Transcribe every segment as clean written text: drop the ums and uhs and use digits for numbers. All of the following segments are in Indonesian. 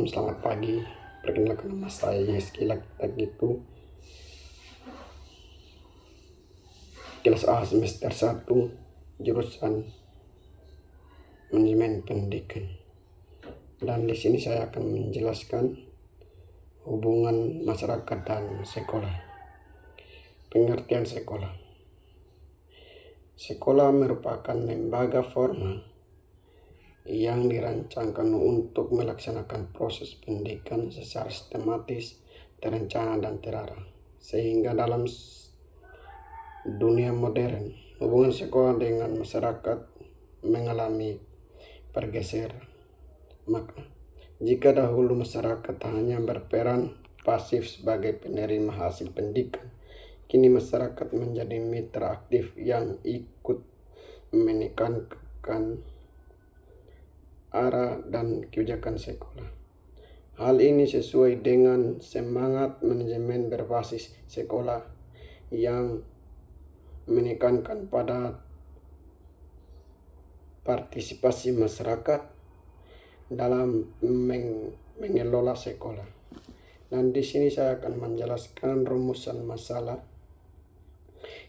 selamat pagi. Perkenalkan nama saya Yeski Lakitak kelas A semester 1, jurusan manajemen pendidikan. Dan di sini saya akan menjelaskan hubungan masyarakat dan sekolah. Pengertian sekolah. Sekolah merupakan lembaga formal yang dirancangkan untuk melaksanakan proses pendidikan secara sistematis, terencana, dan terarah. Sehingga dalam dunia modern, hubungan sekolah dengan masyarakat mengalami pergeseran makna. Jika dahulu masyarakat hanya berperan pasif sebagai penerima hasil pendidikan, kini masyarakat menjadi mitra aktif yang ikut menekankan arah dan kebijakan sekolah. Hal ini sesuai dengan semangat manajemen berbasis sekolah yang menekankan pada partisipasi masyarakat dalam mengelola sekolah. Dan di sini saya akan menjelaskan rumusan masalah.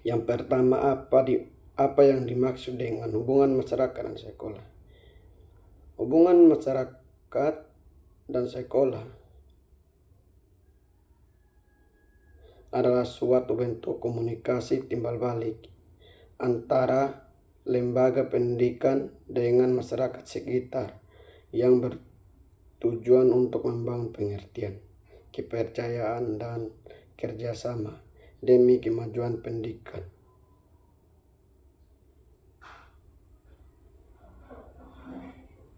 Yang pertama, apa yang dimaksud dengan hubungan masyarakat dan sekolah? Hubungan masyarakat dan sekolah adalah suatu bentuk komunikasi timbal balik antara lembaga pendidikan dengan masyarakat sekitar yang bertujuan untuk membangun pengertian, kepercayaan, dan kerjasama demi kemajuan pendidikan.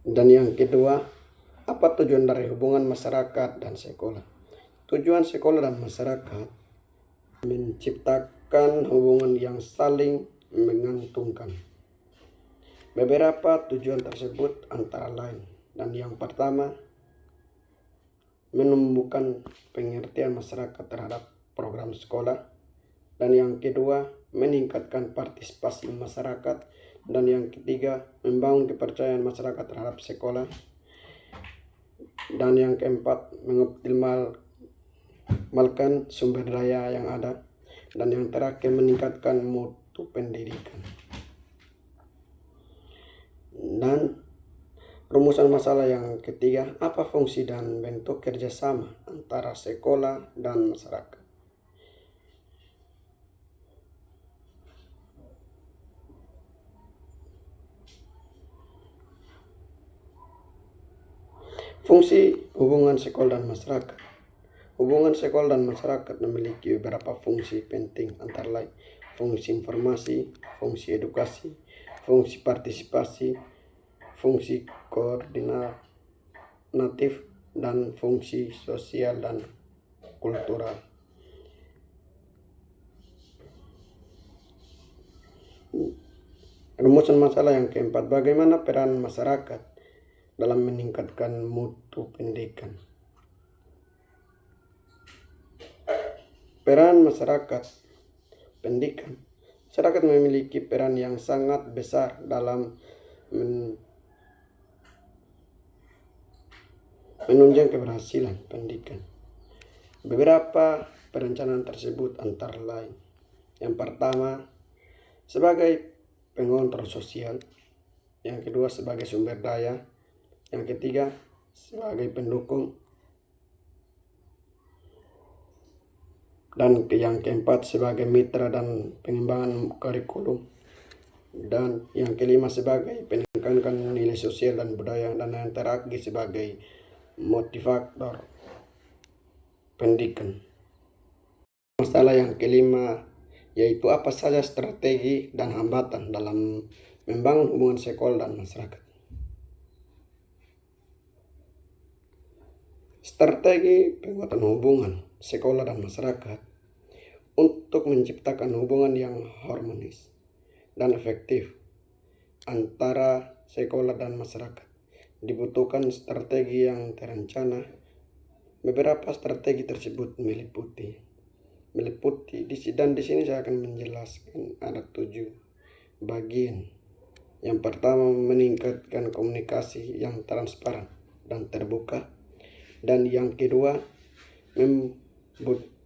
Dan yang kedua, apa tujuan dari hubungan masyarakat dan sekolah? Tujuan sekolah dan masyarakat menciptakan hubungan yang saling menguntungkan. Beberapa tujuan tersebut antara lain, dan yang pertama, menumbuhkan pengertian masyarakat terhadap program sekolah, dan yang kedua, meningkatkan partisipasi masyarakat, dan yang ketiga, membangun kepercayaan masyarakat terhadap sekolah, dan yang keempat, mengoptimalkan sumber daya yang ada, dan yang terakhir, meningkatkan mutu pendidikan. Dan rumusan masalah yang ketiga, apa fungsi dan bentuk kerjasama antara sekolah dan masyarakat? Fungsi hubungan sekolah dan masyarakat. Hubungan sekolah dan masyarakat memiliki beberapa fungsi penting, antara lain fungsi informasi, fungsi edukasi, fungsi partisipasi, fungsi koordinatif, dan fungsi sosial dan kultural. Rumusan masalah yang keempat, bagaimana peran masyarakat dalam meningkatkan mutu pendidikan? Peran masyarakat pendidikan. Masyarakat memiliki peran yang sangat besar dalam menunjang keberhasilan pendidikan. Beberapa perencanaan tersebut antara lain, yang pertama, sebagai pengontrol sosial, yang kedua sebagai sumber daya, yang ketiga sebagai pendukung, dan yang keempat sebagai mitra dan pengembangan kurikulum, dan yang kelima sebagai peningkatan nilai sosial dan budaya, dan yang terakhir sebagai motivator pendidikan. Masalah yang kelima yaitu apa saja strategi dan hambatan dalam membangun hubungan sekolah dan masyarakat. Strategi penguatan hubungan sekolah dan masyarakat untuk menciptakan hubungan yang harmonis dan efektif antara sekolah dan masyarakat dibutuhkan strategi yang terencana. Beberapa strategi tersebut meliputi dan di sini saya akan menjelaskan ada 7 bagian. Yang pertama, meningkatkan komunikasi yang transparan dan terbuka. Dan yang kedua,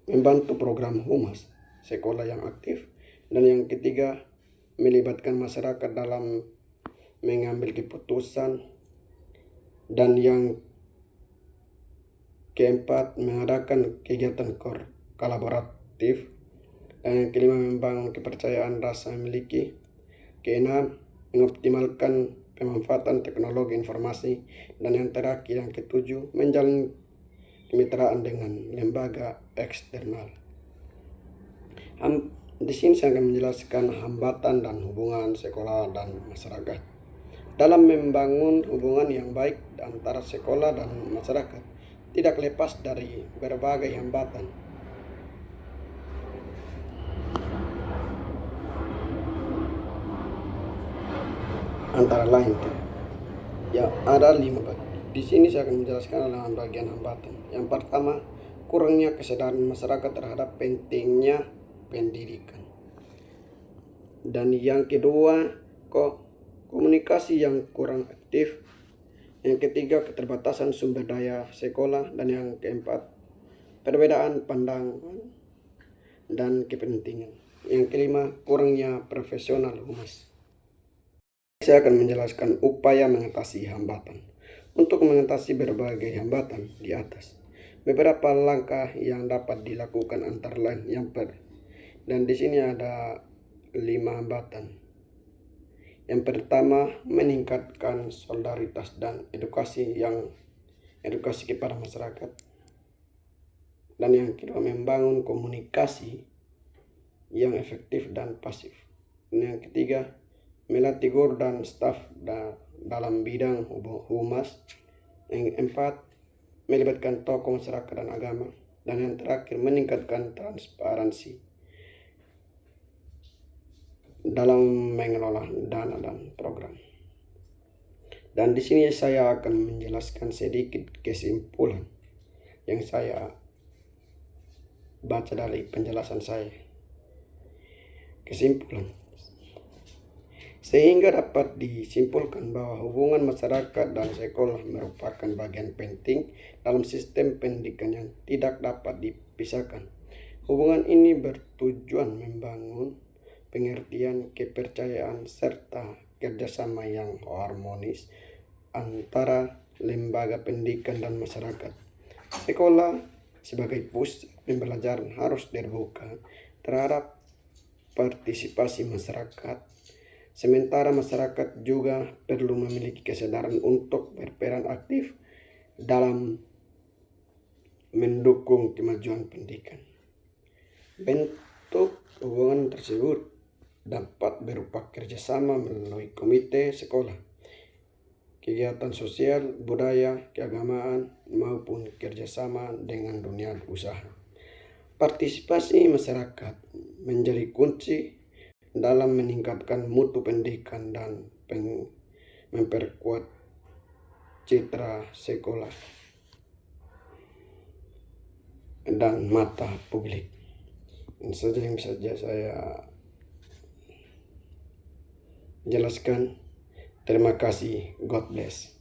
membantu program humas sekolah yang aktif. Dan yang ketiga, melibatkan masyarakat dalam mengambil keputusan. Dan yang keempat, mengadakan kegiatan kolaboratif. Dan yang kelima, membangun kepercayaan rasa memiliki. Keenam, mengoptimalkan pemanfaatan teknologi informasi. Dan yang terakhir, yang ketujuh, menjalin kemitraan dengan lembaga eksternal. Di sini saya akan menjelaskan hambatan dan hubungan sekolah dan masyarakat. Dalam membangun hubungan yang baik antara sekolah dan masyarakat, tidak lepas dari berbagai hambatan. Antara lain, ya ada 5 bagian. Di sini saya akan menjelaskan dalam bagian hambatan. Yang pertama, kurangnya kesadaran masyarakat terhadap pentingnya pendidikan. Dan yang kedua, komunikasi yang kurang aktif. Yang ketiga, keterbatasan sumber daya sekolah. Dan yang keempat, perbedaan pandangan dan kepentingan. Yang kelima, kurangnya profesional humas. Saya akan menjelaskan upaya mengatasi hambatan. Untuk mengatasi berbagai hambatan di atas, beberapa langkah yang dapat dilakukan antara lain dan di sini ada 5 hambatan. Yang pertama, meningkatkan solidaritas dan edukasi kepada masyarakat. Dan yang kedua, membangun komunikasi yang efektif dan pasif. Dan yang ketiga, melatih guru dan staf dalam bidang humas. Yang keempat, melibatkan tokoh masyarakat dan agama. Dan yang terakhir, meningkatkan transparansi dalam mengelola dana dan program. Dan di sini saya akan menjelaskan sedikit kesimpulan yang saya baca dari penjelasan saya. Kesimpulan, sehingga dapat disimpulkan bahwa hubungan masyarakat dan sekolah merupakan bagian penting dalam sistem pendidikan yang tidak dapat dipisahkan. Hubungan ini bertujuan membangun pengertian, kepercayaan, serta kerjasama yang harmonis antara lembaga pendidikan dan masyarakat. Sekolah sebagai pusat pembelajaran harus terbuka terhadap partisipasi masyarakat. Sementara masyarakat juga perlu memiliki kesadaran untuk berperan aktif dalam mendukung kemajuan pendidikan. Bentuk hubungan tersebut dapat berupa kerjasama melalui komite sekolah, kegiatan sosial, budaya, keagamaan, maupun kerjasama dengan dunia usaha. Partisipasi masyarakat menjadi kunci dalam meningkatkan mutu pendidikan dan memperkuat citra sekolah dan mata publik. Ini saja yang bisa saya jelaskan. Terima kasih. God bless.